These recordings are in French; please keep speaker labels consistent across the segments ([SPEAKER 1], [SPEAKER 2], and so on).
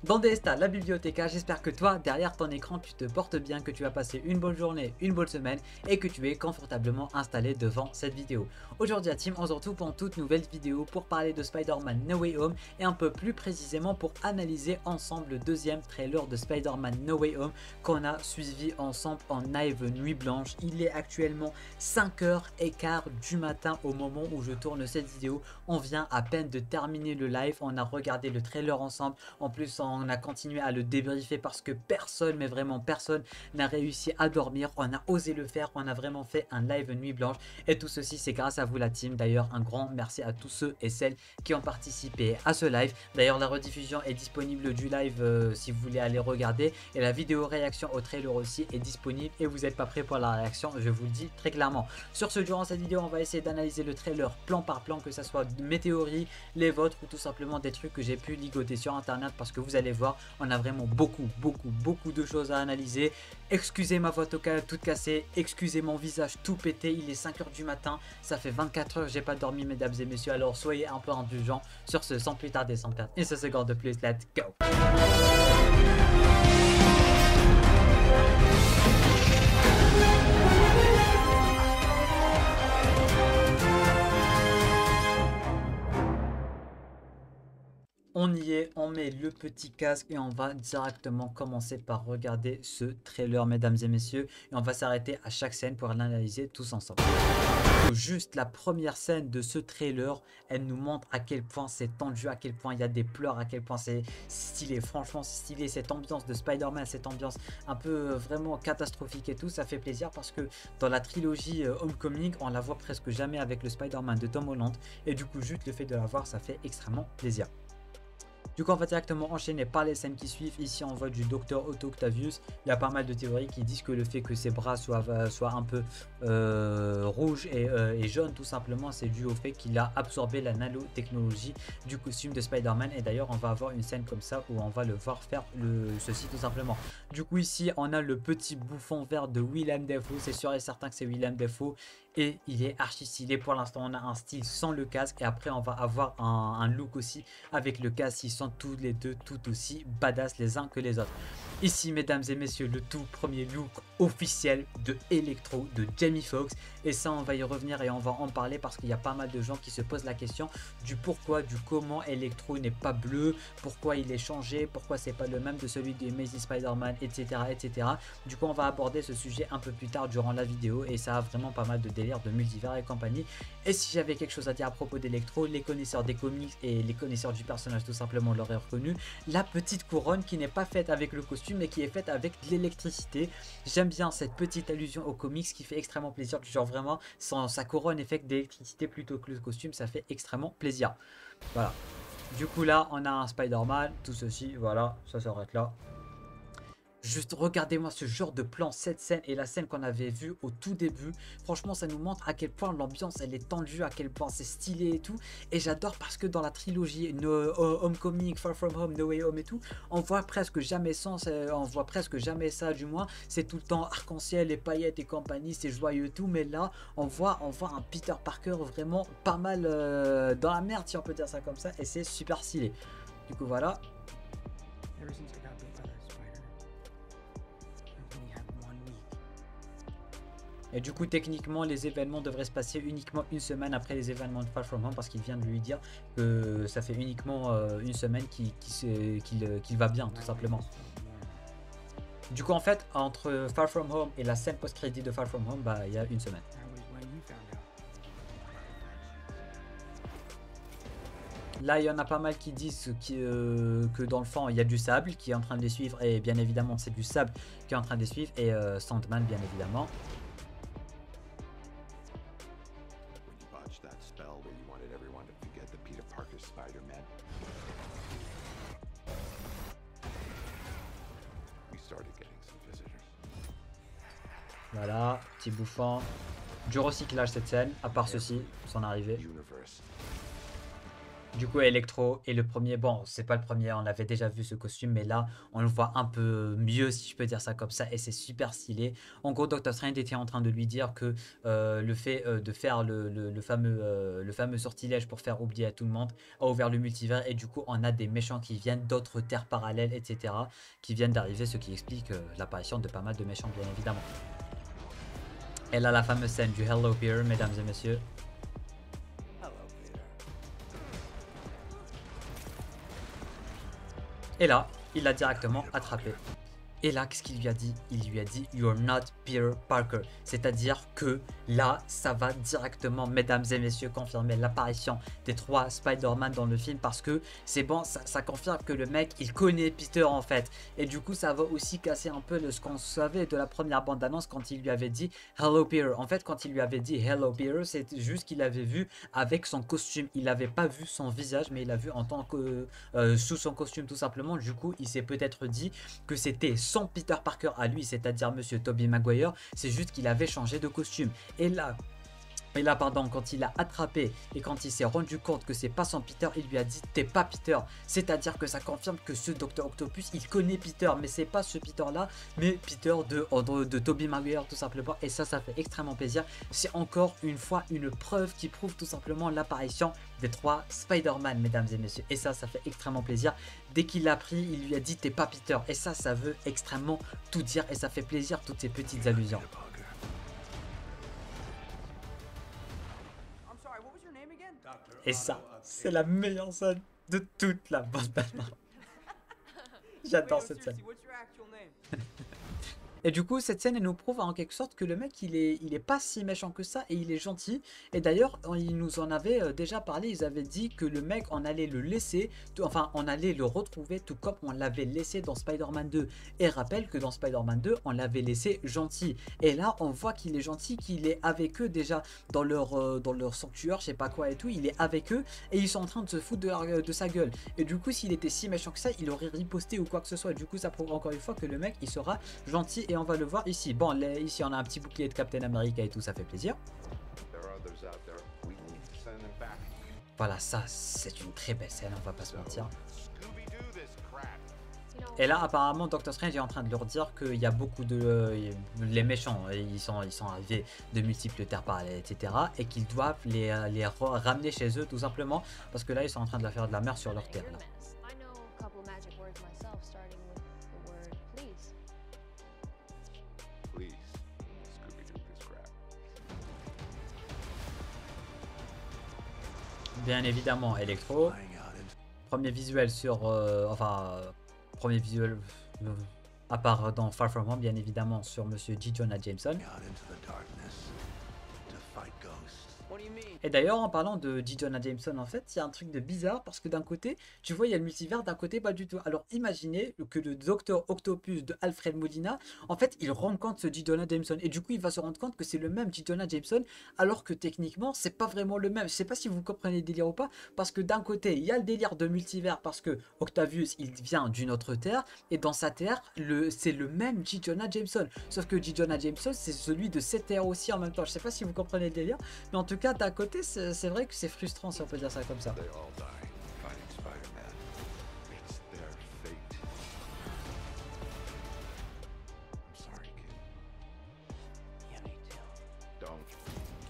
[SPEAKER 1] Dans DSTA, la bibliothéca, j'espère que toi, derrière ton écran, tu te portes bien, que tu as passé une bonne journée, une bonne semaine et que tu es confortablement installé devant cette vidéo. Aujourd'hui à Team, on se retrouve pour une toute nouvelle vidéo pour parler de Spider-Man No Way Home et un peu plus précisément pour analyser ensemble le deuxième trailer de Spider-Man No Way Home qu'on a suivi ensemble en live Nuit Blanche. Il est actuellement 5h15 du matin au moment où je tourne cette vidéo. On vient à peine de terminer le live, on a regardé le trailer ensemble. En plus, on a continué à le débriefer parce que personne, mais vraiment personne, n'a réussi à dormir. On a osé le faire, on a vraiment fait un live Nuit Blanche. Et tout ceci, c'est grâce à vous la team. D'ailleurs, un grand merci à tous ceux et celles qui ont participé à ce live. D'ailleurs, la rediffusion est disponible du live si vous voulez aller regarder. Et la vidéo réaction au trailer aussi est disponible. Et vous n'êtes pas prêt pour la réaction, je vous le dis très clairement. Sur ce, durant cette vidéo, on va essayer d'analyser le trailer plan par plan, que ce soit mes théories, les vôtres ou tout simplement des trucs que j'ai pu ligoter sur internet, parce que vous allez voir, on a vraiment beaucoup de choses à analyser. Excusez ma voix toute cassée, excusez mon visage tout pété, il est 5h du matin, ça fait 24 heures que j'ai pas dormi mesdames et messieurs, alors soyez un peu indulgents. Sur ce, sans plus tarder, sans perdre une seule seconde de plus, let's go. On y est, on met le petit casque et on va directement commencer par regarder ce trailer mesdames et messieurs, et on va s'arrêter à chaque scène pour l'analyser tous ensemble. Juste la première scène de ce trailer, elle nous montre à quel point c'est tendu, à quel point il y a des pleurs, à quel point c'est stylé. Franchement c'est stylé, cette ambiance de Spider-Man, cette ambiance un peu vraiment catastrophique et tout, ça fait plaisir parce que dans la trilogie Homecoming, on la voit presque jamais avec le Spider-Man de Tom Holland, et du coup juste le fait de la voir, ça fait extrêmement plaisir. Du coup, on va directement enchaîner par les scènes qui suivent. Ici, on voit du Docteur Otto Octavius. Il y a pas mal de théories qui disent que le fait que ses bras soient un peu rouges et jaunes, tout simplement, c'est dû au fait qu'il a absorbé la nanotechnologie du costume de Spider-Man. Et d'ailleurs, on va avoir une scène comme ça où on va le voir faire ceci tout simplement. Du coup, ici, on a le petit bouffon vert de Willem Dafoe. C'est sûr et certain que c'est Willem Dafoe. Et il est archi stylé. Pour l'instant, on a un style sans le casque. Et après, on va avoir un look aussi avec le casque. Ils sont tous les deux tout aussi badass les uns que les autres. Ici, mesdames et messieurs, le tout premier look officiel de Electro de Jamie Foxx. Et ça, on va y revenir et on va en parler parce qu'il y a pas mal de gens qui se posent la question du pourquoi, du comment Electro n'est pas bleu, pourquoi il est changé, pourquoi c'est pas le même de celui de Amazing Spider-Man, etc., etc. Du coup, on va aborder ce sujet un peu plus tard durant la vidéo et ça a vraiment pas mal de délire de multivers et compagnie. Et si j'avais quelque chose à dire à propos d'Electro, les connaisseurs des comics et les connaisseurs du personnage tout simplement l'auraient reconnu. La petite couronne qui n'est pas faite avec le costume mais qui est faite avec de l'électricité. J'aime bien cette petite allusion aux comics qui fait extrêmement plaisir, du genre vraiment sa couronne est faite d'électricité plutôt que le costume, ça fait extrêmement plaisir. Voilà. Du coup là on a un Spider-Man, tout ceci, voilà, ça s'arrête là. Juste regardez-moi ce genre de plan, cette scène et la scène qu'on avait vue au tout début. Franchement, ça nous montre à quel point l'ambiance elle est tendue, à quel point c'est stylé et tout. Et j'adore parce que dans la trilogie Homecoming, Far From Home, No Way Home et tout, on voit presque jamais ça, du moins. C'est tout le temps arc-en-ciel, les paillettes et compagnie, c'est joyeux et tout. Mais là, on voit un Peter Parker vraiment pas mal dans la merde, si on peut dire ça comme ça. Et c'est super stylé. Du coup, voilà. Et du coup, techniquement, les événements devraient se passer uniquement une semaine après les événements de Far From Home, parce qu'il vient de lui dire que ça fait uniquement une semaine qu'il va bien, tout simplement. Du coup, en fait, entre Far From Home et la scène post-crédit de Far From Home, bah, il y a une semaine. Là, il y en a pas mal qui disent que dans le fond, il y a du sable qui est en train de les suivre, et bien évidemment, c'est du sable qui est en train de les suivre, et Sandman, bien évidemment. Voilà, petit bouffon. Du recyclage cette scène, à part ceci, son arrivée. Du coup, Electro est le premier. Bon, c'est pas le premier, on avait déjà vu ce costume, mais là, on le voit un peu mieux, si je peux dire ça comme ça, et c'est super stylé. En gros, Doctor Strange était en train de lui dire que le fait de faire le fameux sortilège pour faire oublier à tout le monde a ouvert le multivers, et du coup, on a des méchants qui viennent d'autres terres parallèles, etc., qui viennent d'arriver, ce qui explique l'apparition de pas mal de méchants, bien évidemment. Et là, la fameuse scène du Hello Peter, mesdames et messieurs. Et là, il l'a directement attrapé. Et là, qu'est-ce qu'il lui a dit? Il lui a dit You're not Peter Parker. C'est-à-dire que là, ça va directement, mesdames et messieurs, confirmer l'apparition des 3 Spider-Man dans le film, parce que c'est bon, ça confirme que le mec, il connaît Peter en fait. Et du coup, ça va aussi casser un peu ce qu'on savait de la première bande-annonce quand il lui avait dit Hello Peter. En fait, quand il lui avait dit Hello Peter, c'est juste qu'il avait vu avec son costume. Il n'avait pas vu son visage, mais il a vu en tant que sous son costume tout simplement. Du coup, il s'est peut-être dit que c'était son Peter Parker à lui, c'est-à-dire Monsieur Tobey Maguire, c'est juste qu'il avait changé de costume. Et là, pardon, quand il a attrapé et quand il s'est rendu compte que c'est pas son Peter, il lui a dit t'es pas Peter. C'est-à-dire que ça confirme que ce Dr Octopus, il connaît Peter, mais c'est pas ce Peter là, mais Peter de Tobey Maguire tout simplement. Et ça fait extrêmement plaisir. C'est encore une fois une preuve qui prouve tout simplement l'apparition des 3 Spider-Man, mesdames et messieurs. Et ça fait extrêmement plaisir. Dès qu'il l'a pris, il lui a dit t'es pas Peter. Et ça veut extrêmement tout dire et ça fait plaisir, toutes ces petites allusions. Et ça, c'est la meilleure scène de toute la bande-annonce. J'adore cette scène. Et du coup, cette scène, elle nous prouve en quelque sorte que le mec, il est pas si méchant que ça et il est gentil. Et d'ailleurs, ils nous en avaient déjà parlé. Ils avaient dit que le mec, on allait le laisser, enfin, on allait le retrouver tout comme on l'avait laissé dans Spider-Man 2. Et rappelle que dans Spider-Man 2, on l'avait laissé gentil. Et là, on voit qu'il est gentil, qu'il est avec eux déjà dans leur sanctuaire, je sais pas quoi et tout. Il est avec eux et ils sont en train de se foutre de sa gueule. Et du coup, s'il était si méchant que ça, il aurait riposté ou quoi que ce soit. Du coup, ça prouve encore une fois que le mec, il sera gentil. Et on va le voir ici. Bon, ici on a un petit bouclier de Captain America et tout, ça fait plaisir. Voilà, ça c'est une très belle scène, on va pas se mentir. Et là apparemment Doctor Strange est en train de leur dire qu'il y a beaucoup de... les méchants, ils sont arrivés de multiples terres parallèles, etc. Et qu'ils doivent les ramener chez eux tout simplement. Parce que là ils sont en train de la faire de la merde sur leur terre là. Bien évidemment, Electro. Premier visuel sur... premier visuel à part dans Far From Home, bien évidemment, sur Monsieur J. Jonah Jameson. Et d'ailleurs, en parlant de J. Jonah Jameson, en fait, il y a un truc de bizarre parce que d'un côté, tu vois, il y a le multivers, d'un côté, pas du tout. Alors, imaginez que le Docteur Octopus de Alfred Molina, en fait, il rencontre ce J. Jonah Jameson et du coup, il va se rendre compte que c'est le même J. Jonah Jameson, alors que techniquement, c'est pas vraiment le même. Je sais pas si vous comprenez le délire ou pas, parce que d'un côté, il y a le délire de multivers parce que Octavius, il vient d'une autre terre et dans sa terre, c'est le même J. Jonah Jameson. Sauf que J. Jonah Jameson, c'est celui de cette terre aussi en même temps. Je sais pas si vous comprenez le délire, mais en tout cas, d'un côté, c'est vrai que c'est frustrant si on peut dire ça comme ça.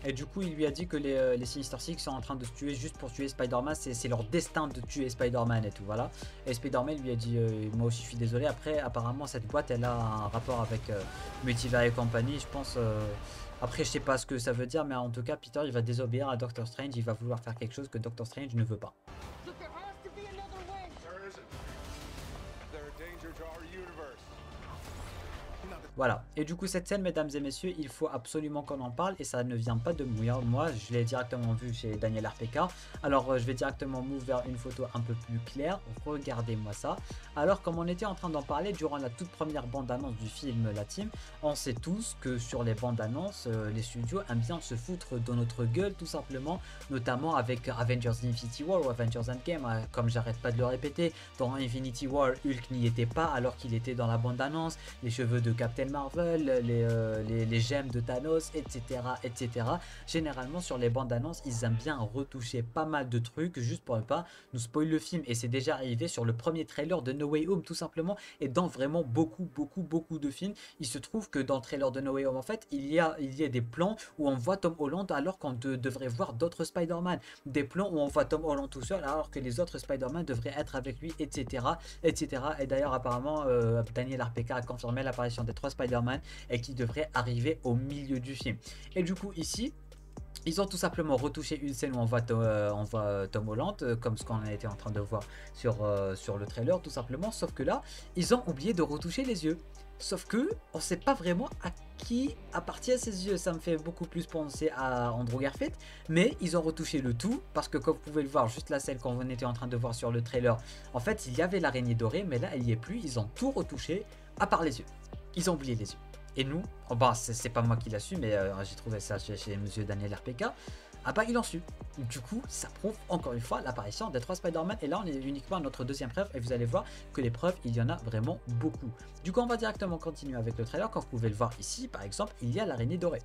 [SPEAKER 1] Et du coup, il lui a dit que les Sinister Six sont en train de se tuer juste pour tuer Spider-Man. C'est leur destin de tuer Spider-Man et tout, voilà. Et Spider-Man lui a dit, moi aussi je suis désolé. Après, apparemment, cette boîte, elle a un rapport avec Multivers et compagnie, je pense... Après, je sais pas ce que ça veut dire, mais en tout cas, Peter, il va désobéir à Doctor Strange. Il va vouloir faire quelque chose que Doctor Strange ne veut pas. Voilà, et du coup cette scène, mesdames et messieurs, il faut absolument qu'on en parle et ça ne vient pas de moi, je l'ai directement vu chez Daniel RPK. Alors je vais directement move vers une photo un peu plus claire, regardez-moi ça. Alors comme on était en train d'en parler durant la toute première bande-annonce du film La Team, on sait tous que sur les bandes-annonces, les studios aiment bien se foutre de notre gueule tout simplement, notamment avec Avengers Infinity War ou Avengers Endgame, comme j'arrête pas de le répéter, dans Infinity War, Hulk n'y était pas alors qu'il était dans la bande-annonce, les cheveux de Captain Marvel, les gemmes de Thanos, etc., etc. Généralement sur les bandes annonces, ils aiment bien retoucher pas mal de trucs juste pour ne pas nous spoiler le film. Et c'est déjà arrivé sur le premier trailer de No Way Home tout simplement, et dans vraiment beaucoup de films. Il se trouve que dans le trailer de No Way Home, en fait, il y a des plans où on voit Tom Holland alors qu'on devrait voir d'autres Spider-Man. Des plans où on voit Tom Holland tout seul alors que les autres Spider-Man devraient être avec lui, etc. etc. Et d'ailleurs, apparemment, Daniel RPK a confirmé l'apparition des 3 Spider-Man et qui devrait arriver au milieu du film. Et du coup, ici, ils ont tout simplement retouché une scène où on voit Tom Holland, comme ce qu'on était en train de voir sur le trailer, tout simplement. Sauf que là, ils ont oublié de retoucher les yeux. Sauf que on sait pas vraiment à qui appartiennent ces yeux. Ça me fait beaucoup plus penser à Andrew Garfield. Mais ils ont retouché le tout parce que, comme vous pouvez le voir, juste la scène qu'on était en train de voir sur le trailer, en fait, il y avait l'araignée dorée, mais là, elle y est plus. Ils ont tout retouché à part les yeux. Ils ont oublié les yeux. Et nous, oh bah, c'est pas moi qui l'a su, mais j'ai trouvé ça chez monsieur Daniel RPK. Ah bah, il en su. Du coup, ça prouve encore une fois l'apparition des 3 Spider-Man. Et là, on est uniquement à notre deuxième preuve. Et vous allez voir que les preuves, il y en a vraiment beaucoup. Du coup, on va directement continuer avec le trailer. Comme vous pouvez le voir ici, par exemple, il y a l'araignée dorée.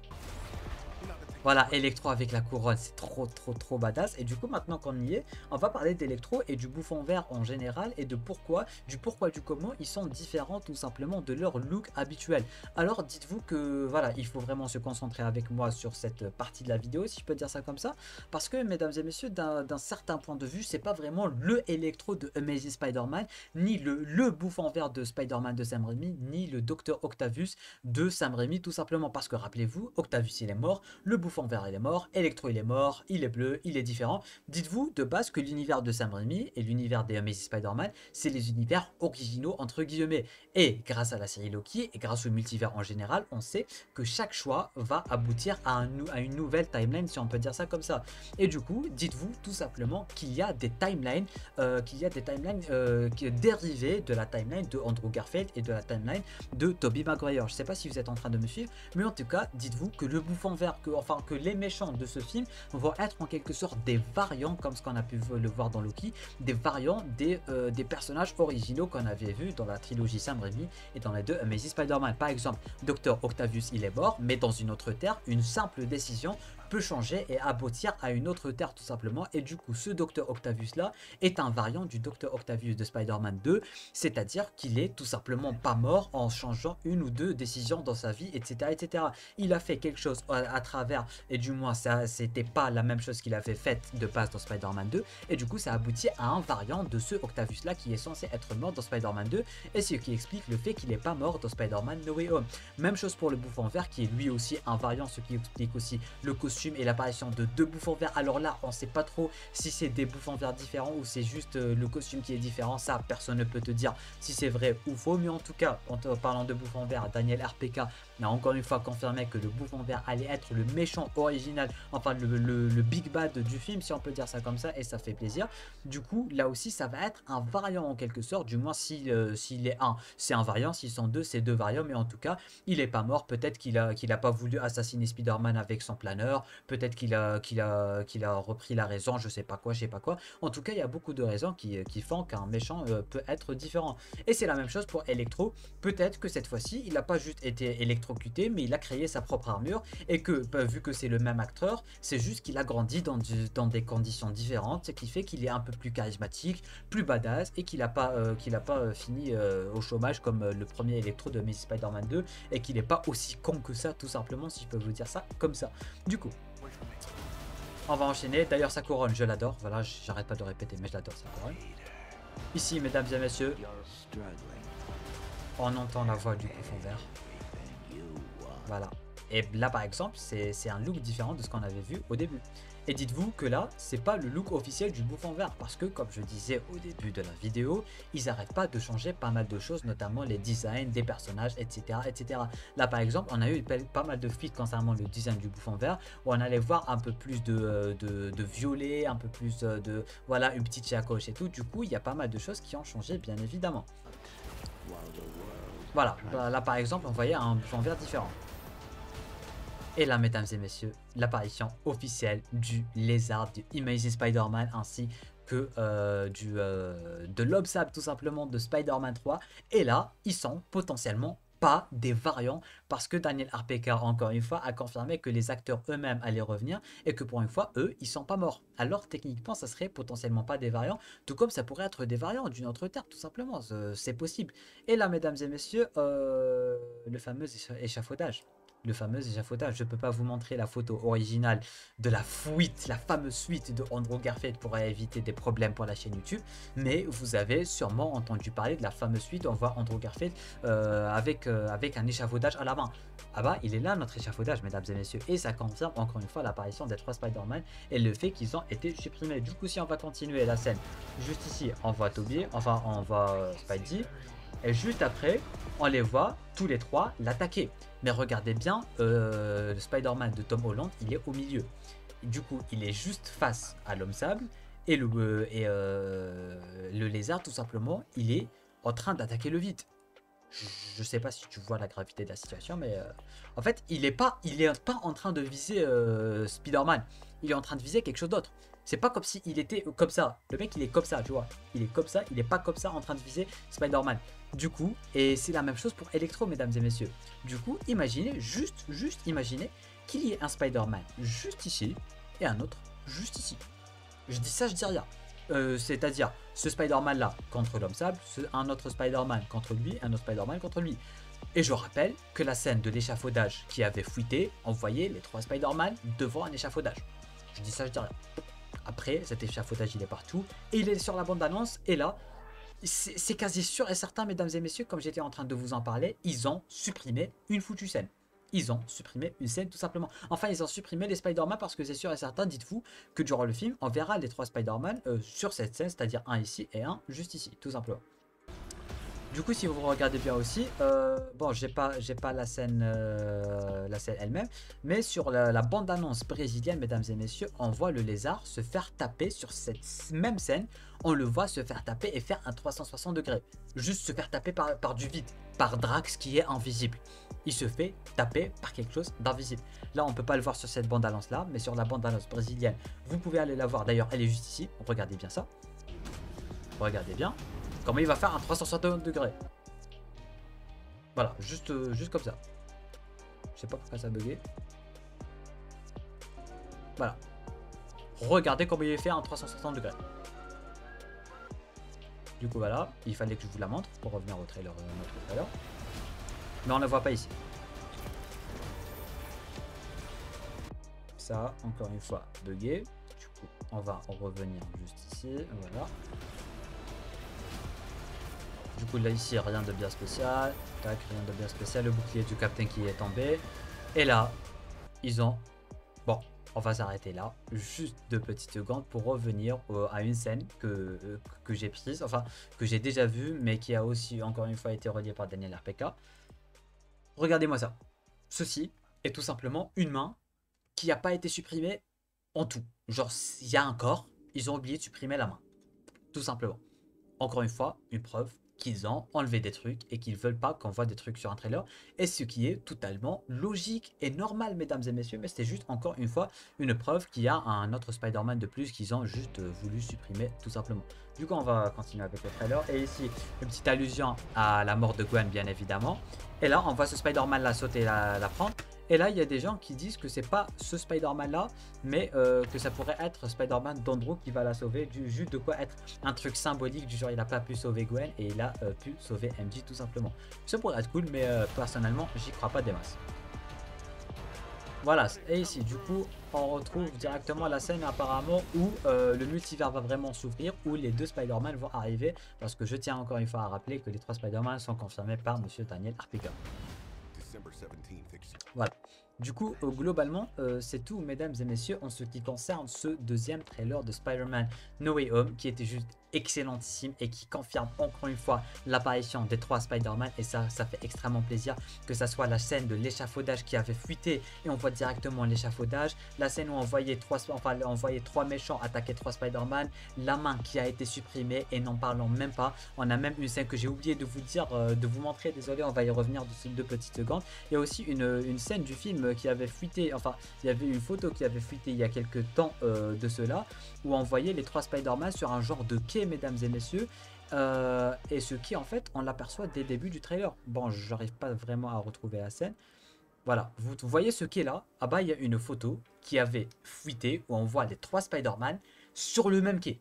[SPEAKER 1] Voilà, Electro avec la couronne, c'est trop badass. Et du coup, maintenant qu'on y est, on va parler d'Electro et du Bouffon Vert en général et de pourquoi, du comment ils sont différents tout simplement de leur look habituel. Alors, dites-vous que voilà, il faut vraiment se concentrer avec moi sur cette partie de la vidéo, si je peux dire ça comme ça, parce que, mesdames et messieurs, d'un certain point de vue, c'est pas vraiment le Electro de Amazing Spider-Man, ni le Bouffon Vert de Spider-Man de Sam Raimi, ni le Dr Octavius de Sam Raimi, tout simplement parce que, rappelez-vous, Octavius il est mort, le Bouffon Vert il est mort, Electro il est mort, il est bleu, il est différent. Dites-vous de base que l'univers de Sam Raimi et l'univers des Amazing Spider-Man, c'est les univers originaux entre guillemets. Et grâce à la série Loki et grâce au multivers en général, on sait que chaque choix va aboutir à une nouvelle timeline, si on peut dire ça comme ça. Et du coup, dites-vous tout simplement qu'il y a des timelines, qui dérivées de la timeline de Andrew Garfield et de la timeline de Tobey Maguire. Je sais pas si vous êtes en train de me suivre, mais en tout cas, dites-vous que le Bouffon Vert, que les méchants de ce film vont être en quelque sorte des variants, comme ce qu'on a pu le voir dans Loki, des variants des personnages originaux qu'on avait vus dans la trilogie Sam Raimi et dans les deux Amazing Spider-Man. Par exemple, Dr Octavius il est mort, mais dans une autre terre, une simple décision peut changer et aboutir à une autre terre tout simplement. Et du coup, ce Dr Octavius là est un variant du Dr Octavius de Spider-Man 2, c'est-à-dire qu'il est tout simplement pas mort en changeant une ou deux décisions dans sa vie, etc. Il a fait quelque chose à travers, et du moins ça c'était pas la même chose qu'il avait faite de base dans Spider-Man 2, et du coup ça aboutit à un variant de ce Octavius là qui est censé être mort dans Spider-Man 2, et ce qui explique le fait qu'il n'est pas mort dans Spider-Man No Way Home. Même chose pour le Bouffon Vert qui est lui aussi un variant, ce qui explique aussi le costume et l'apparition de 2 Bouffons Verts. Alors là on sait pas trop si c'est des Bouffons Verts différents ou c'est juste le costume qui est différent, ça personne ne peut te dire si c'est vrai ou faux, mais en tout cas en parlant de Bouffon Vert, Daniel RPK a encore une fois confirmé que le Bouffon Vert allait être le méchant original, enfin le big bad du film, si on peut dire ça comme ça, et ça fait plaisir. Du coup là aussi ça va être un variant en quelque sorte, du moins s'il est un, c'est un variant, s'ils sont deux, c'est deux variants, mais en tout cas il est pas mort. Peut-être qu'il a pas voulu assassiner Spider-Man avec son planeur, peut-être qu'il a repris la raison, je sais pas quoi. En tout cas il y a beaucoup de raisons qui font qu'un méchant peut être différent, et c'est la même chose pour Electro. Peut-être que cette fois-ci il n'a pas juste été électrocuté, mais il a créé sa propre armure, et que vu que c'est le même acteur, c'est juste qu'il a grandi dans des conditions différentes, ce qui fait qu'il est un peu plus charismatique, plus badass, et qu'il n'a pas fini au chômage comme le premier Electro de Amazing Spider-Man 2, et qu'il n'est pas aussi con que ça, tout simplement, si je peux vous dire ça comme ça. Du coup on va enchaîner. D'ailleurs sa couronne je l'adore, voilà, j'arrête pas de répéter mais je l'adore sa couronne. Ici mesdames et messieurs, on entend la voix du Bouffon Vert. Voilà. Et là par exemple c'est un look différent de ce qu'on avait vu au début. Et dites-vous que là c'est pas le look officiel du Bouffon Vert, parce que comme je disais au début de la vidéo, ils n'arrêtent pas de changer pas mal de choses, notamment les designs des personnages, etc. Là par exemple on a eu pas mal de feats concernant le design du Bouffon Vert, où on allait voir un peu plus de violet, un peu plus de voilà, une petite sacoche et tout. Du coup il y a pas mal de choses qui ont changé bien évidemment. Voilà, là par exemple on voyait un Bouffon Vert différent. Et là, mesdames et messieurs, l'apparition officielle du lézard du Amazing Spider-Man, ainsi que de l'Obsab tout simplement de Spider-Man 3. Et là, ils sont potentiellement pas des variants parce que Daniel RPK, encore une fois, a confirmé que les acteurs eux-mêmes allaient revenir et que pour une fois, eux, ils sont pas morts. Alors, techniquement, ça serait potentiellement pas des variants, tout comme ça pourrait être des variants d'une autre terre, tout simplement. C'est possible. Et là, mesdames et messieurs, le fameux échafaudage. Le fameux échafaudage. Je peux pas vous montrer la photo originale de la fuite, la fameuse suite de Andrew Garfield pour éviter des problèmes pour la chaîne YouTube. Mais vous avez sûrement entendu parler de la fameuse suite où on voit Andrew Garfield avec un échafaudage à la main. Ah bah, il est là notre échafaudage, mesdames et messieurs. Et ça confirme encore une fois l'apparition des 3 Spider-Man et le fait qu'ils ont été supprimés. Du coup, si on va continuer la scène, juste ici, on voit Tobey, enfin, on voit Spidey. Et juste après, on les voit tous les 3 l'attaquer. Mais regardez bien, le Spider-Man de Tom Holland, il est au milieu. Du coup, il est juste face à l'homme sable et le lézard, tout simplement, il est en train d'attaquer le vide. Je sais pas si tu vois la gravité de la situation, mais en fait, il est pas en train de viser Spider-Man. Il est en train de viser quelque chose d'autre. C'est pas comme s'il était comme ça. Le mec, il est comme ça, tu vois. Il est comme ça, il est pas comme ça en train de viser Spider-Man. Du coup, et c'est la même chose pour Electro, mesdames et messieurs. Du coup, imaginez, juste imaginez qu'il y ait un Spider-Man juste ici et un autre juste ici. Je dis ça, je dis rien. C'est-à-dire ce Spider-Man là contre l'homme sable, un autre Spider-Man contre lui, un autre Spider-Man contre lui. Et je rappelle que la scène de l'échafaudage qui avait fuité envoyait les 3 Spider-Man devant un échafaudage. Je dis ça, je dis rien. Après, cet échafaudage il est partout et il est sur la bande-annonce. Et là, c'est quasi sûr et certain, mesdames et messieurs, comme j'étais en train de vous en parler, ils ont supprimé une foutue scène. Ils ont supprimé une scène tout simplement. Enfin, ils ont supprimé les Spider-Man parce que c'est sûr et certain, dites-vous, que durant le film, on verra les 3 Spider-Man sur cette scène, c'est-à-dire un ici et un juste ici, tout simplement. Du coup, si vous regardez bien aussi, bon, j'ai pas la scène elle-même, mais sur la bande-annonce brésilienne, mesdames et messieurs, on voit le lézard se faire taper sur cette même scène. On le voit se faire taper et faire un 360 degrés. Juste se faire taper par du vide, par Drax qui est invisible. Il se fait taper par quelque chose d'invisible. Là, on peut pas le voir sur cette bande-annonce-là, mais sur la bande-annonce brésilienne, vous pouvez aller la voir. D'ailleurs, elle est juste ici. Regardez bien ça. Regardez bien. Comment il va faire un 360 degrés. Voilà, juste comme ça. Je sais pas pourquoi ça a bugué. Voilà. Regardez comment il fait un 360 degrés. Du coup, voilà. Il fallait que je vous la montre pour revenir au trailer, notre trailer. Mais on ne la voit pas ici. Ça, encore une fois, bugué. Du coup, on va en revenir juste ici. Voilà. Du coup là ici rien de bien spécial, tac, rien de bien spécial, le bouclier du capitaine qui est tombé. Et là, ils ont... Bon, on va s'arrêter là, juste 2 petites secondes pour revenir à une scène que j'ai prise, enfin que j'ai déjà vue, mais qui a aussi encore une fois été reliée par Daniel RPK. Regardez-moi ça. Ceci est tout simplement une main qui n'a pas été supprimée en tout. Genre, il y a un corps, ils ont oublié de supprimer la main. Tout simplement. Encore une fois, une preuve qu'ils ont enlevé des trucs et qu'ils veulent pas qu'on voit des trucs sur un trailer, et ce qui est totalement logique et normal, mesdames et messieurs, mais c'était juste encore une fois une preuve qu'il y a un autre Spider-Man de plus qu'ils ont juste voulu supprimer tout simplement. Du coup, on va continuer avec le trailer, et ici une petite allusion à la mort de Gwen, bien évidemment, et là on voit ce Spider-Man là sauter la prendre. Et là, il y a des gens qui disent que c'est pas ce Spider-Man là, mais que ça pourrait être Spider-Man d'Andrew qui va la sauver, juste de quoi être un truc symbolique du genre il a pas pu sauver Gwen et il a pu sauver MJ tout simplement. Ça pourrait être cool, mais personnellement, j'y crois pas des masses. Voilà, et ici, du coup, on retrouve directement la scène apparemment où le multivers va vraiment s'ouvrir, où les 2 Spider-Man vont arriver, parce que je tiens encore une fois à rappeler que les 3 Spider-Man sont confirmés par Monsieur Daniel RPK. Voilà. Du coup, globalement, c'est tout, mesdames et messieurs, en ce qui concerne ce 2e trailer de Spider-Man No Way Home, qui était juste excellentissime et qui confirme encore une fois l'apparition des 3 Spider-Man, et ça fait extrêmement plaisir, que ça soit la scène de l'échafaudage qui avait fuité et on voit directement l'échafaudage, la scène où on voyait 3 méchants attaquer 3 Spider-Man, la main qui a été supprimée, et n'en parlons même pas. On a même une scène que j'ai oublié de vous dire, de vous montrer, désolé, on va y revenir d'ici 2 petites secondes. Il y a aussi une scène du film qui avait fuité, enfin il y avait une photo qui avait fuité il y a quelques temps de cela, où on voyait les 3 Spider-Man sur un genre de quai, mesdames et messieurs, et ce qui en fait on l'aperçoit dès le début du trailer. Bon, j'arrive pas vraiment à retrouver la scène. Voilà, vous voyez ce qui est là. Ah bah il y a une photo qui avait fuité où on voit les 3 Spider-Man sur le même quai.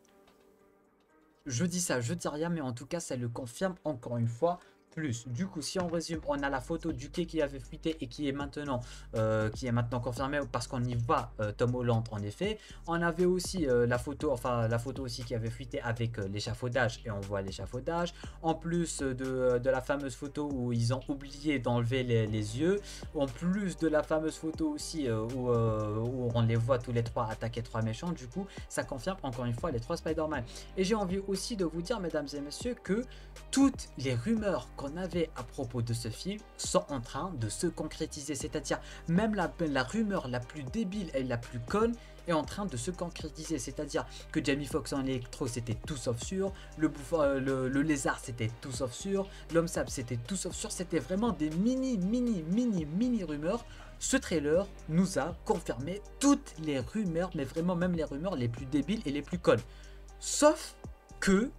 [SPEAKER 1] Je dis ça, je dis rien, mais en tout cas ça le confirme encore une fois. Plus. Du coup, si on résume, on a la photo du quai qui avait fuité et qui est maintenant confirmée parce qu'on y voit Tom Holland en effet. On avait aussi la photo aussi qui avait fuité avec l'échafaudage et on voit l'échafaudage. En plus de la fameuse photo où ils ont oublié d'enlever les yeux. En plus de la fameuse photo aussi où on les voit tous les 3 attaquer 3 méchants. Du coup, ça confirme encore une fois les 3 Spider-Man. Et j'ai envie aussi de vous dire, mesdames et messieurs, que toutes les rumeurs qu'on avait à propos de ce film sont en train de se concrétiser. C'est-à-dire même la rumeur la plus débile et la plus conne est en train de se concrétiser. C'est-à-dire que Jamie Foxx en Electro c'était tout sauf sûr, le lézard c'était tout sauf sûr, l'homme sable c'était tout sauf sûr. C'était vraiment des mini rumeurs. Ce trailer nous a confirmé toutes les rumeurs, mais vraiment même les rumeurs les plus débiles et les plus connes. Sauf que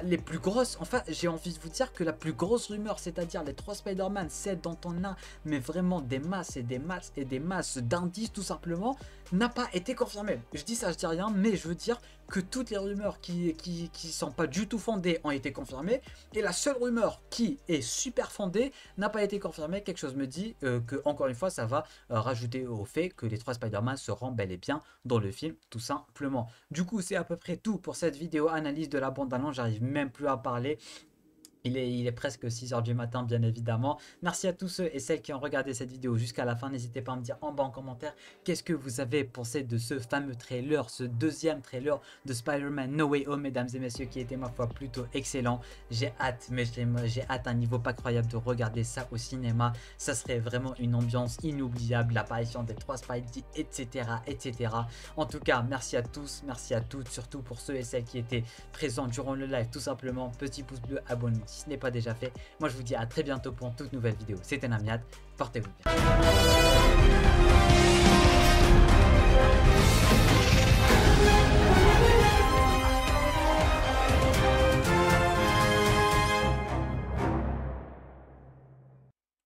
[SPEAKER 1] les plus grosses, enfin j'ai envie de vous dire que la plus grosse rumeur, c'est-à-dire les 3 Spider-Man, celle dont on a mais vraiment des masses et des masses et des masses d'indices tout simplement, n'a pas été confirmée. Je dis ça, je dis rien, mais je veux dire que toutes les rumeurs qui sont pas du tout fondées ont été confirmées et la seule rumeur qui est super fondée n'a pas été confirmée. Quelque chose me dit que encore une fois ça va rajouter au fait que les 3 Spider-Man seront bel et bien dans le film tout simplement. Du coup c'est à peu près tout pour cette vidéo analyse de la bande-annonce. J'arrive même plus à parler. Il est presque 6 h du matin, bien évidemment. Merci à tous ceux et celles qui ont regardé cette vidéo jusqu'à la fin. N'hésitez pas à me dire en bas en commentaire qu'est-ce que vous avez pensé de ce fameux trailer, ce deuxième trailer de Spider-Man No Way Home, mesdames et messieurs, qui était ma foi plutôt excellent. J'ai hâte, mais j'ai hâte à un niveau pas croyable de regarder ça au cinéma. Ça serait vraiment une ambiance inoubliable, l'apparition des 3 Spidey, etc., etc. En tout cas, merci à tous, merci à toutes, surtout pour ceux et celles qui étaient présents durant le live, tout simplement. Petit pouce bleu, abonnez-vous si ce n'est pas déjà fait. Moi je vous dis à très bientôt pour une toute nouvelle vidéo. C'était Namiad, portez-vous bien.